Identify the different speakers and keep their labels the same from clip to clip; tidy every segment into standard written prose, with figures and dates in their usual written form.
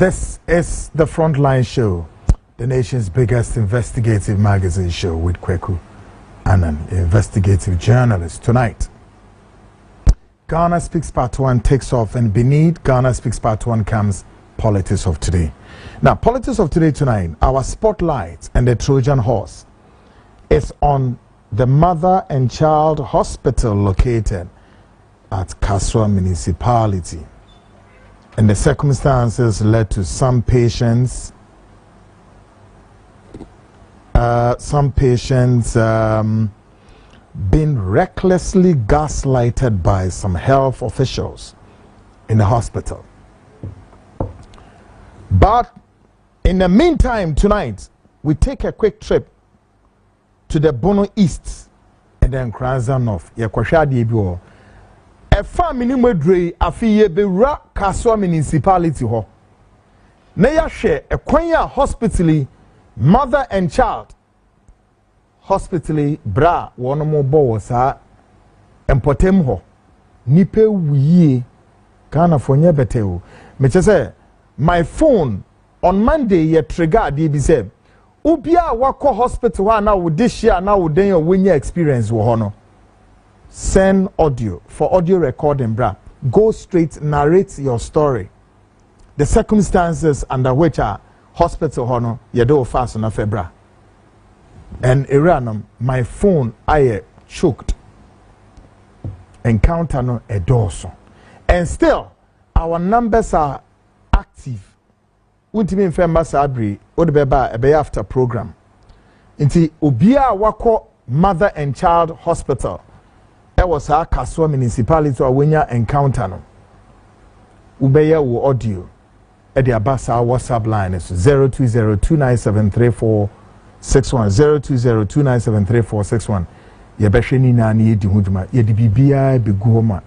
Speaker 1: This is the Frontline Show, the nation's biggest investigative magazine show with Kwaku Annan, investigative journalist. Tonight, Ghana Speaks Part 1 takes off, and beneath Ghana Speaks Part 1 comes Politics of Today. Now, Politics of Today tonight, our spotlight and the Trojan horse is on the mother and child hospital located at Kaswa municipality. And the circumstances led to some patients being recklessly gaslighted by some health officials in the hospital. But in the meantime, tonight, we take a quick trip to the Bono East and then Kranza North. A family medre Afia Kaswa municipality ho. Neya share a Kwanya hospitally mother and child. Hospitally bra one more bo sa empotem ho. Nipe wiye Ghana fonye beteo. Me say my phone on Monday ye trigger di bi say ubia wako hospital wa na wo this year na wo den your winya experience wo ho no. Send audio for audio recording, bra. Go straight, narrate your story. The circumstances under which a hospital hono yedo fast na febra. And Iranum, my phone I choked. Encounter no a dorso. And still, our numbers are active. Untimi mfemba sabri odebeba ebe after program. Inti ubia wako mother and child hospital. There was a Kaswa municipality or Winya encounter no. Ubeya wo audio. Edi abasa WhatsApp line is 0202973461 0202973461. Yebesheni na ni yedi hujuma yedi bibia beguoma.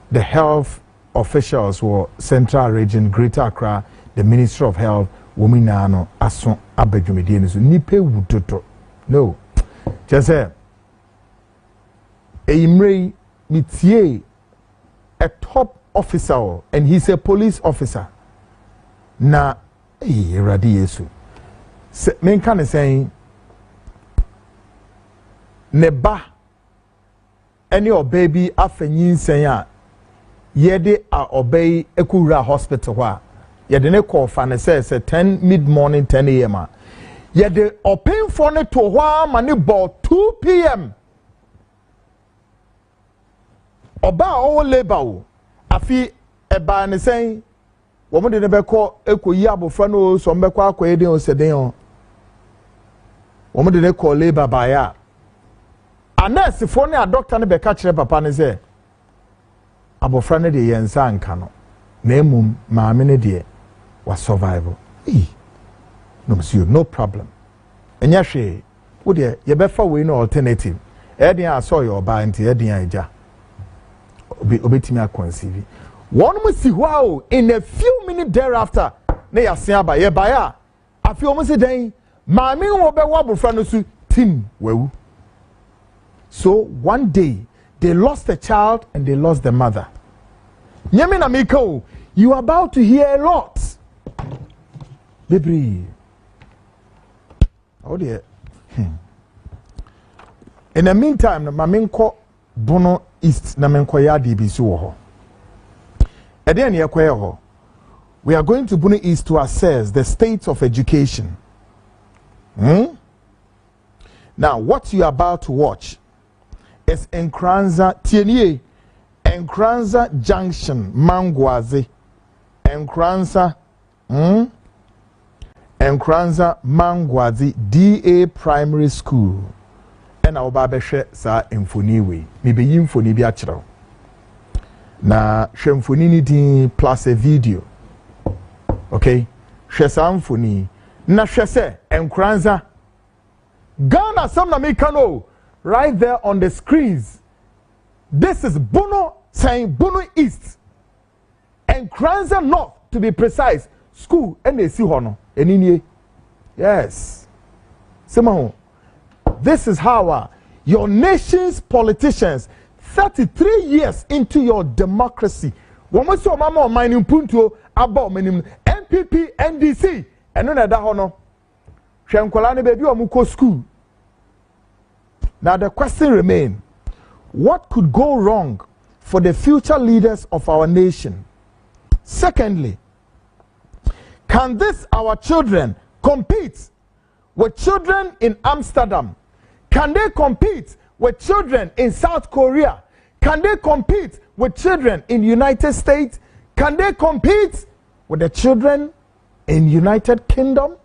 Speaker 1: The health officials were Central Region, Greater Accra, the Ministry of Health, Wominano, Ason Abedjumedieni so nipe wutoto. No. Just say Imre Mitie, a top officer, and he's a police officer. Na, Radi Yesu. Men can say, Neba, any or baby afenyin senya, yede a obey Ekura Hospital wa. Yede call fan says 10 mid-morning 10 a.m. Yede open for ne to wa mani ball 2 p.m. Oba o labor afi eba ne sen wo mo de ne be ko ekoyi abofra no so mbekọ akoyede o seden o wo mo de ne call labor ba ya anurse fo ne a doctor ne be ka kire papa ne say abofra ne de yensa anka no na emum maame ne de wa survival no monsieur no problem enya hwe wo de ye be fa we no alternative edin aso your ba nti edin aja obetimi conceive one mo si ho in a few minutes thereafter na yasen aba ye ba ya afi o mo se den maami wo be wo abofra no su tim wewu. So one day they lost the child and they lost the mother. Nyame na meko, you are about to hear a lot. Baby. Oh dear. In the meantime, na maminko Bono East na menkoya DBC wo ho. Eden ye kwaye ho. We are going to Bono East to assess the state of education. Now, what you are about to watch is Nkranza Tienie, Nkranza Junction, Mangwazi, Nkranza Mangwazi DA Primary School. And our babeshe sa emfoni we me be yimfoni bi akiraw na hwemfoni ni din plus a video. Okay, hwe sa emfoni na hwe se Nkranza Ghana some na me kano right there on the screens. This is Bono saying Bono East Nkranza North to be precise school and they see hono eninie. Yes, sema this is how your nation's politicians, 33 years into your democracy, woman so mama mining punto about minim IPP NDC eno na da ho no hwe nkola ne baby omuko school. Now the question remains, what could go wrong for the future leaders of our nation? Secondly, can our children compete with children in Amsterdam? Can they compete with children in South Korea? Can they compete with children in United States? Can they compete with the children in United Kingdom?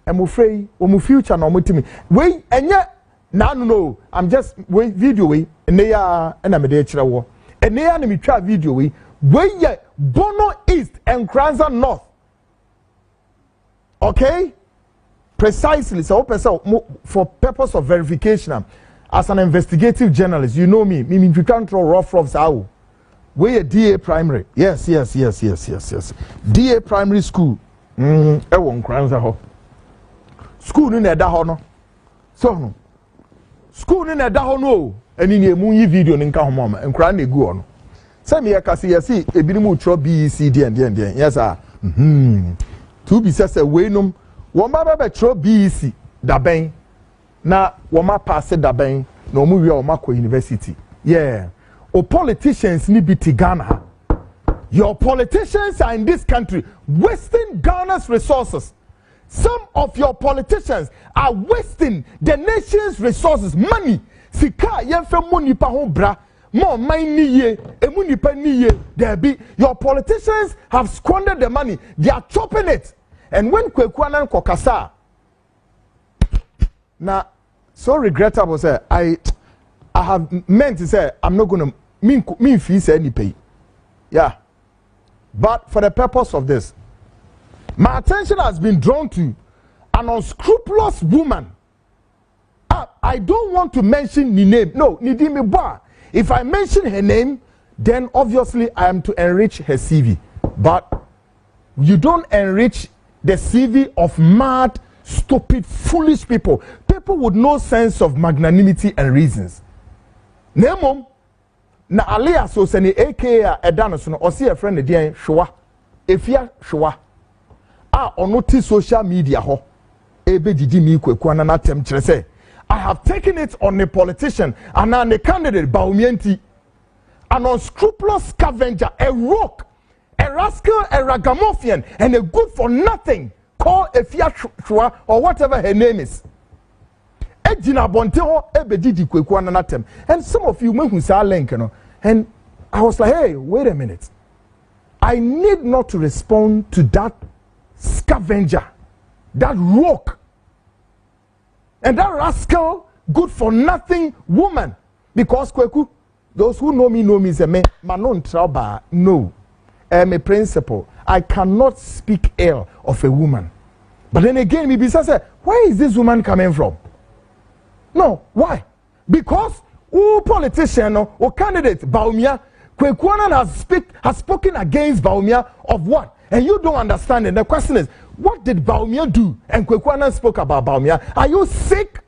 Speaker 1: I'm afraid my future no mutimi. We enye no. I'm just video we neya na me de kire wo. Neya na me twa video we ye Bono East and Kranza North. Okay? Precisely. So for purpose of verification, as an investigative journalist, you know me. Me can't throw rough out. We a DA primary. Yes. DA primary school. Kranza ho. School in da ho no. So no. School in da ho no. Eni ni emu yi video ni nka ho mama. Nkran na egu no. Say me yakase yesi ebinim utro BEC den. Yes ah. To be say we nom wo ma ba tro BEC da ben na wo ma pass da ben na omu wi o ma ko university. Yeah. O politicians ni biti Ghana. Your politicians are in this country wasting Ghana's resources. Some of your politicians are wasting the nation's resources, money. Sika yemfe money pa ho bra. More money ye, emunipa niye, there be. Your politicians have squandered the money. They are chopping it. And when Kwaku Annan kokasa, now so regrettable say I have meant to say I'm not gonna mean fees any pay. Yeah. But for the purpose of this, my attention has been drawn to an unscrupulous woman. I don't want to mention the name. No, Nidimi Boa. If I mention her name, then obviously I am to enrich her CV. But you don't enrich the CV of mad, stupid, foolish people. People with no sense of magnanimity and reasons. Nemom, na alia so seni aka edano so no osi a friend dey Shwa. Afia Shwa. Onoti social media ho. Ebe didi mi Kwaku Annan atem kire say I have taken it on a politician and on a candidate, Baumienti, an unscrupulous scavenger, a rogue, a rascal, a ragamuffin, and a good for nothing called Afia Schwarzenegger or whatever her name is. Ejina Bonteho, Ebedidi Kwaku Annan. And some of you who saw link, you know, and I was like, hey, wait a minute. I need not to respond to that scavenger, that rogue. And that rascal, good for nothing woman. Because Kwaku, those who know me say, me, manon trouble. No. I'm a principal. I cannot speak ill of a woman. But then again, maybe say, where is this woman coming from? No, why? Because who politician or candidate, Baumia, Kwaku Annan has spoken against Baumia of what? And you don't understand it. The question is, what did Baumia do? And Kwaku Annan spoke about Baumia. Are you sick?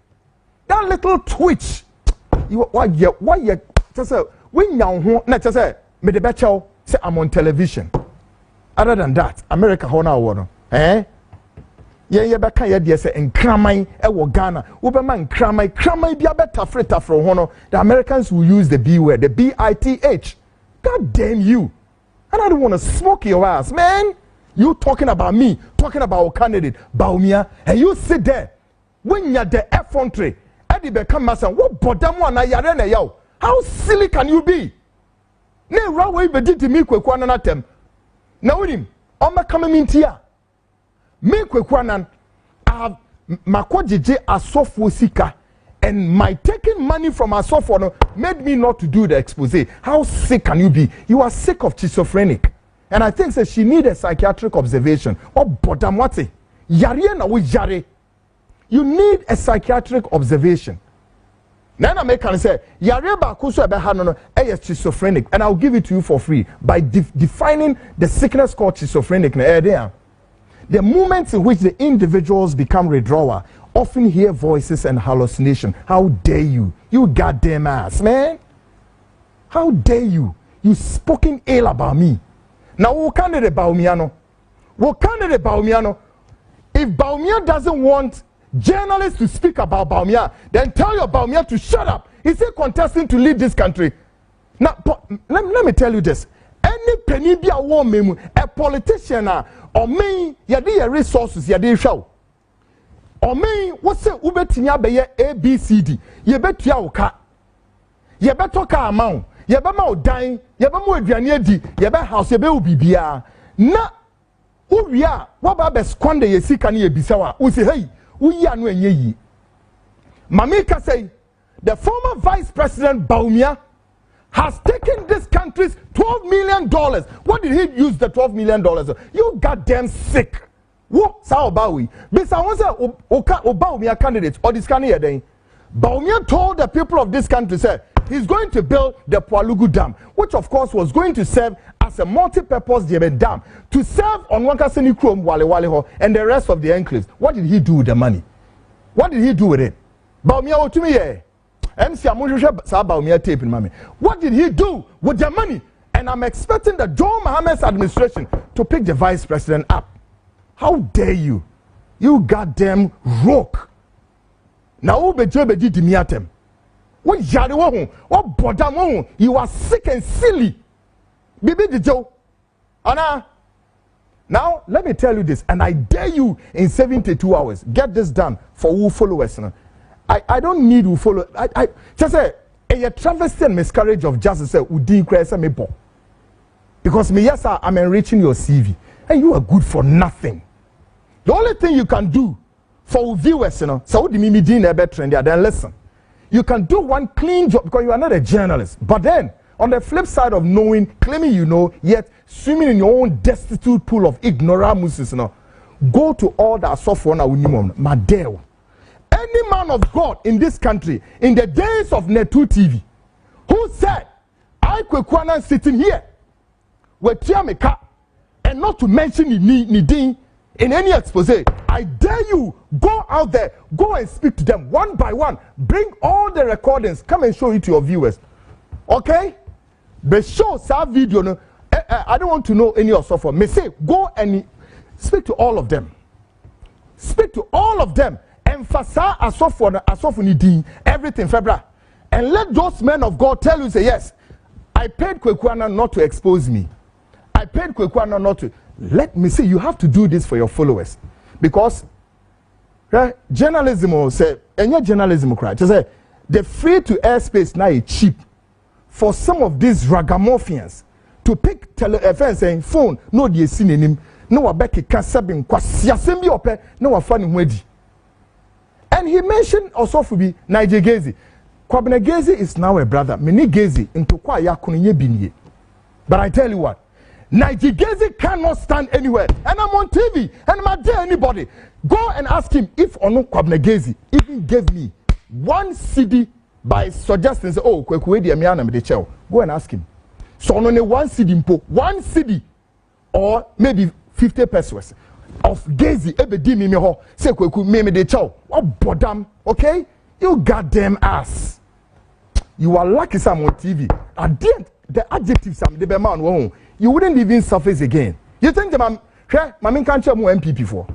Speaker 1: That little twitch. Why you just say when you not just say me the better say I'm on television. Other than that, America hona wono. Yeah beka ye dey say nkramai e wo Ghana. Wo be man nkramai bia beta freta from hono. The Americans will use the B word, the BITH. God damn you. And I don't want to smoke your ass, man. You talking about me, talking about our candidate, Baumia, and you sit there when you're the effrontery, Eddie become master. What bodamu na yarene yao? How silly can you be? Ne rawe bediti mi Kwaku Annan atem. Na unim, oma kama mintia. Me Kwaku Annan, I have makwajije asofo sika, and my taking money from asofo made me not to do the expose. How sick can you be? You are sick of schizophrenic. And I think that she needs a psychiatric observation. Oh, bodam wati. Yari na we jare. You need a psychiatric observation. Nana me can say, yari ba kuso ebe hanono, is schizophrenic. And I'll give it to you for free by defining the sickness called schizophrenic. The moments in which the individuals become withdrawer often hear voices and hallucination. How dare you? You goddamn ass, man. How dare you? You spoken ill about me. Now, who candidate Baumiano? What candidate Baumia no? If Baumia doesn't want journalists to speak about Baumia, then tell your Baumia to shut up. He's a contestant to lead this country. Now, let me tell you this. Any penny be a woman, a politician, or me, yadi resources, yadi show. Or me, what's the Ubetinya be ABCD? You bet ya oka. You bet toka amount. You bet mau dying. You bet mo ediani you bet house. You bet ubibia. Na uya waba be squander ye sika ni ye bisawa. Usi hey uya no enye yi. Mamika say the former Vice President Baumia has taken this country's $12 million. What did he use the $12 million? You goddamn sick. What? Sao Bawi. Bisa wonsa Baumia candidates or this kind of thing. Baumia told the people of this country, say, he's going to build the Kwaku Dam, which of course was going to serve as a multi-purpose dam to serve on Wankaseni Krom, Wale Ho, and the rest of the enclaves. What did he do with the money? What did he do with it? Baumia to me, MC Baumia tape in mommy. What did he do with the money? And I'm expecting the John Mohammed's administration to pick the vice president up. How dare you? You goddamn rogue. Now, you are sick and silly. Bibi the Joe. Anna. Now, let me tell you this, and I dare you in 72 hours. Get this done for who followers. I don't need who follow. I just say a travesty and miscarriage of justice. Because me, yes, I'm enriching your CV, and you are good for nothing. The only thing you can do for viewers, so then listen. You can do one clean job because you are not a journalist. But then, on the flip side of claiming you know, yet swimming in your own destitute pool of ignoramuses, go to all that software now. Madeo. Any man of God in this country, in the days of Netu TV, who said, Kwaku Annan sitting here with Tiameka, and not to mention Nidin in any expose, I dare you, go out there, go and speak to them one by one. Bring all the recordings, come and show it to your viewers. Okay? But show some video. No, I don't want to know any of software. Me say, go and speak to all of them. Speak to all of them. Emphasize Nidin, everything, Febra. And let those men of God tell you, say, yes, I paid Kwaku Annan not to expose me. I paid Kwaku Annan not to. Let me say, you have to do this for your followers. Because journalism will say, and your journalism cry, to say, the free to air space now is cheap for some of these ragamuffins to pick saying phone, no, the synonym, no, Abeki Kasabin, Kwasiasembi ope, no, Afani Wedi. And he mentioned also for me, Niger Gezi. Kwabena Gezi is now a brother. Mini Gezi into Kwa Yakunye Binye. But I tell you what, Niger Gezi cannot stand anywhere. And I'm on TV, and I'm not dare anybody. Go and ask him if or no Kwabena Gezi even gave me one CD by suggesting, say, oh, Kwaku Annan me the. Go and ask him. So only one CD, one CD, or maybe 50 pesos of Gezi ebedi me ho say Kwaku me the chow. What bodam, okay? You goddamn ass. You are lucky some on TV. At the adjectives some the man won't. You wouldn't even surface again. You think the man can't tell more MPP for?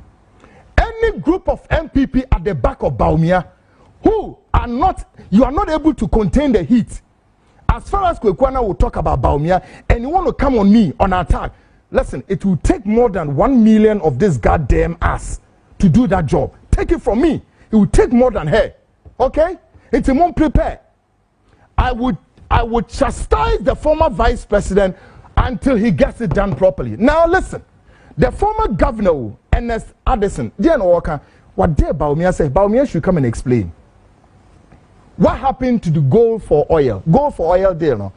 Speaker 1: Any group of MPP at the back of Baumia who are not, you are not able to contain the heat. As far as Kwaku Annan will talk about Baumia, and you want to come on me on attack, listen, it will take more than 1 million of this goddamn ass to do that job. Take it from me. It will take more than her. Okay? It's a more prepare. I would chastise the former vice president until he gets it done properly. Now listen, the former governor, Ernest Addison, what did Baumia say? Baumia should come and explain. What happened to the gold for oil? Gold for oil deal, no?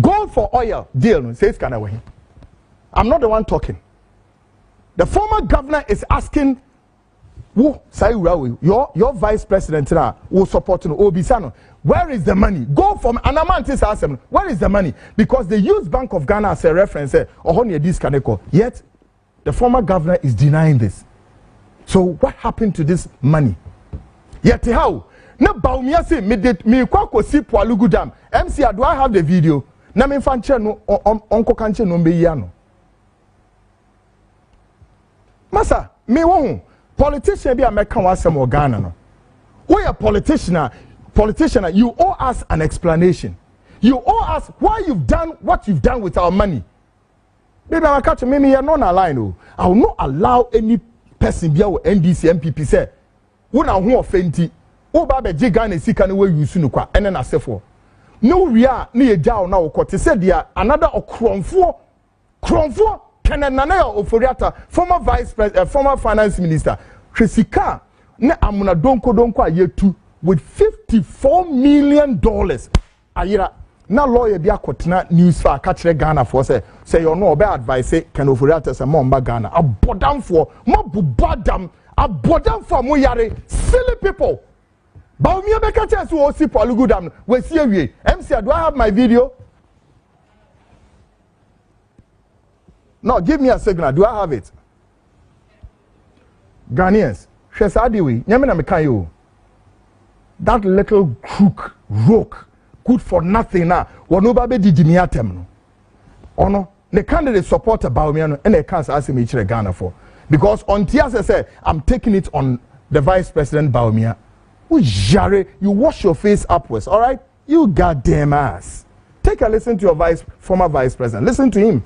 Speaker 1: Gold for oil deal, no? Says Kanaway. I'm not the one talking. The former governor is asking, your vice president will support Obisano. Where is the money? Go from Anamantis Assembly. Where is the money? Because they use Bank of Ghana as a reference. Yet, the former governor is denying this. So, what happened to this money? Yet, how? Na Baumia say, me Kwaku si Kwaku Dam. MC, do I have the video? Na me fanche no, onko kanche no mbeyano. Masa, me won politician be American wasem or Ghana no. We a politician, you owe us an explanation. You owe us why you've done what you've done with our money. Maybe I'm catch me here not aligned. I will not allow any person be our NDC MPP say, "Who na who offenti? Who ba be Ghana sika no we use no kwa ene na sefo." No ria na ye jaw na okoti said dia another okromfo Kenanana Oforiata, former finance minister. Tresika ne amuna donko a year 2 with $54 million. Ayira na lawyer bi akotena news for catch Ghana for say you know be advice say can Oforiata say mo Ghana abodam for mo bubadam abodam for mo yare silly people. Ba mi be catch us we see Palugudam we see awie. MC, do I have my video? No, give me a signal. Do I have it? Ghanaians, Shesadiwi, Nyamina Mekayo. That little crook, rogue, good for nothing now. Wanobabe di Jimiatem. Ono, the candidate support about me and they can't ask me to Ghana for. Because on TSS said, I'm taking it on the Vice President Baumia. You wash your face upwards, all right? You goddamn ass. Take a listen to your former Vice President. Listen to him.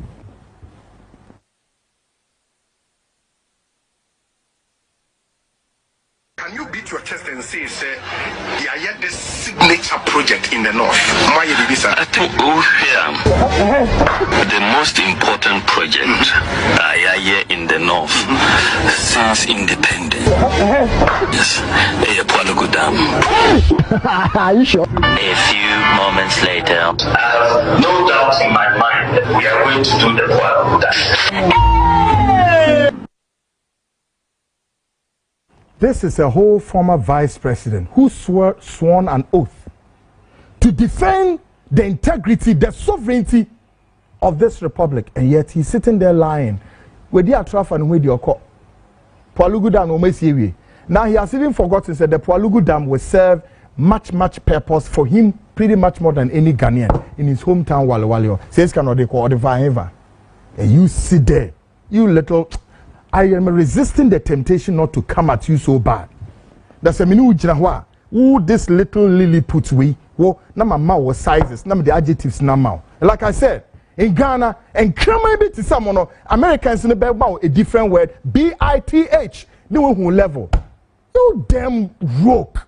Speaker 2: Can you beat your chest and say, they are yet this signature project in the north? I
Speaker 3: think the most important project here in the north since independence. Yes, Kwaku Annan.
Speaker 4: Are you sure?
Speaker 3: A few moments later, I have no doubt in my mind that we are going to do the Kwaku Annan.
Speaker 1: This is a whole former vice president who sworn an oath to defend the integrity, the sovereignty of this republic, and yet he's sitting there lying. With the atraf and with your call, Kwaku Annan. Now he has even forgotten that the Kwaku Dam will serve much purpose for him, pretty much more than any Ghanaian in his hometown Walewale. Says cannot they call ever. And you sit there, you little. I am resisting the temptation not to come at you so bad. That's a minu jinahwa. Who this little lily puts we? Wo na mama was sizes, na the adjectives na ma. Like I said, in Ghana, and come maybe to someone Americans in the Bible a different word, BITH. They who level. You damn rogue.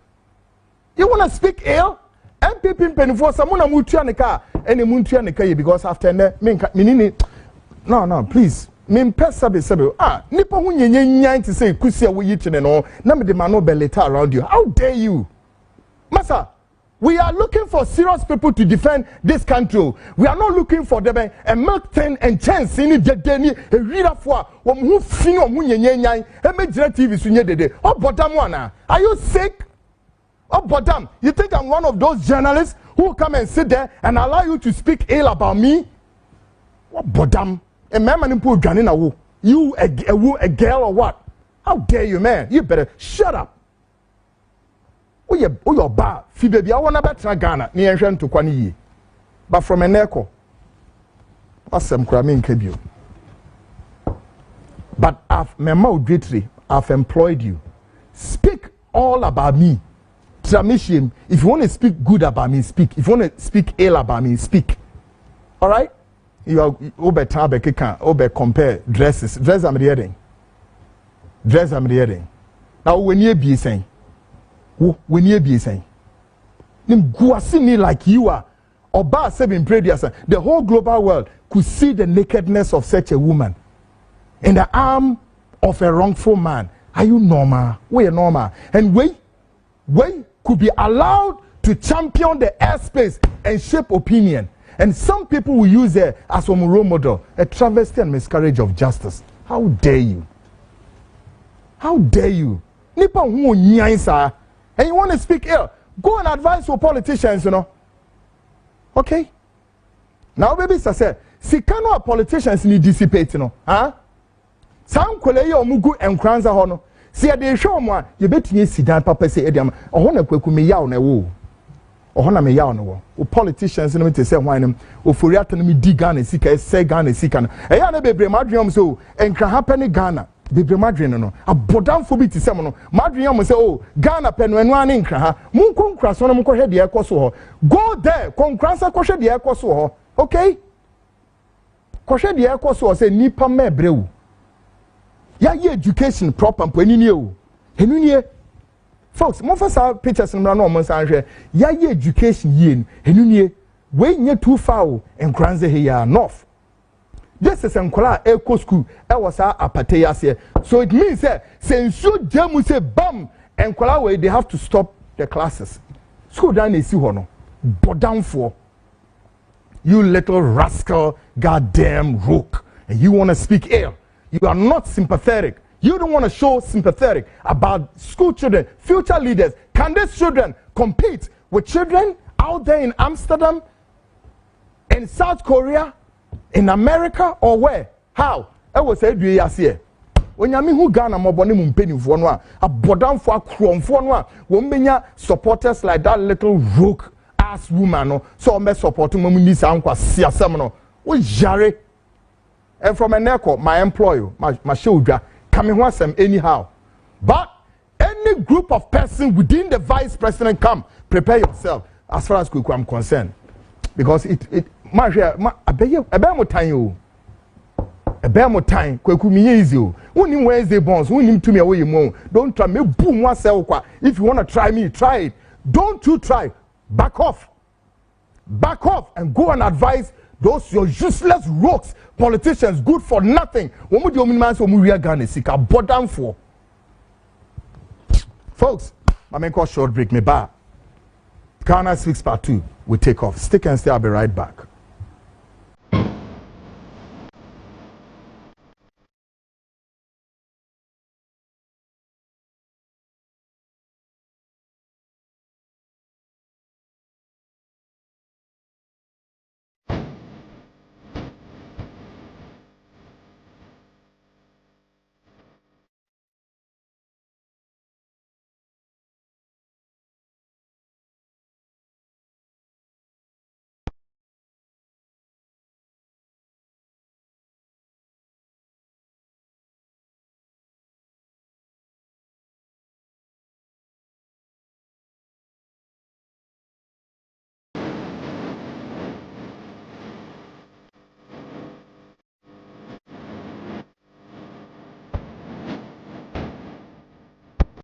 Speaker 1: You wanna speak ill? MPP penny for someone a mutuanica and a mutuanica because after no, please. Nipa hu nyenyenyan to say kusia we yitene no na me de mano beleta around you. How dare you? Masa, we are looking for serious people to defend this country. We are not looking for them a milk tin and chance in the a reader for who fin or nyenyenyan e me jira TV sunye dede. Oh bodam wana. Are you sick? Oh bodam, you think I'm one of those journalists who come and sit there and allow you to speak ill about me? What bodam? A man manipul Ghanina wo. You a girl or what? How dare you, man? You better shut up. Oh your bar. Fi baby, I wanna better Ghana. Ni enhwe to kwani yi. But from a neko. Asem kura me nkebio. But I've employed you. Speak all about me. Tramishim. If you want to speak good about me, speak. If you want to speak ill about me, speak. All right? You are over compare dresses. Dress I'm hearing. Now when you be saying, go see me like you are. Oba 7 previous. The whole global world could see the nakedness of such a woman in the arm of a wrongful man. Are you normal? We are normal. And we could be allowed to champion the airspace and shape opinion. And some people will use it as a role model, a travesty and miscarriage of justice. How dare you? How dare you? Nipa who nyansa, and you want to speak ill? Go and advise your politicians, you know. Okay? Now, baby, I said, see, cannot politicians need dissipate, you know? Huh? Some kwele yo mugu and kranza hono. See, they show me you bet you sit down, papa say, Ediam, or one of Kwaku me yaw na wo. Ohona me yaw no wo politicians no me say hwan nem oforiata no me di Ghana sika say Ghana sika no e ya na bebre madwom so enkra happen Ghana bebre madwene no abodamfo bi ti sem no madwene am say oh Ghana penu enu ane nkra ha munkonkra so no munkohwe de ekoso ho go there konkransa kohwe de ekoso ho okay kohwe de ekoso ho say nipa mebrewu ya ye education proper mpo enini o enuni folks mo fa sa pictures no na mo san hwe ya ye education ye enuni we nye too far enkranze he ya north. This is Nkola Eco School. I was apate yase. So it means that since you jamu say bam Nkola way they have to stop the classes. School down is no. But down for you little rascal, goddamn rook, and you want to speak ill. You are not sympathetic. You don't want to show sympathetic about school children, future leaders. Can these children compete with children out there in Amsterdam, in South Korea? In America or where? How? I was said you here. When you mean who Ghana mobile mumpeni for no a bodam for chrome for no one supporters like that little rook ass woman so me supporting mumini sankwa sia semno we jare and from an echo my employer my shoulder coming once anyhow but any group of person within the vice president come prepare yourself as far as I'm concerned because it ma abeye mo tan o ebe mo tan Kwaku mi easy o wonim Wednesday bonds wonim to me away mo don't try me boom one sell kwa if you want to try me try it don't you try back off and go and advise those your useless rocks politicians good for nothing wo mo di ominman so mo ria Ghana sika bodam for folks my man call short break me back Ghana 6 part 2 we take off stick and stay I'll be right back.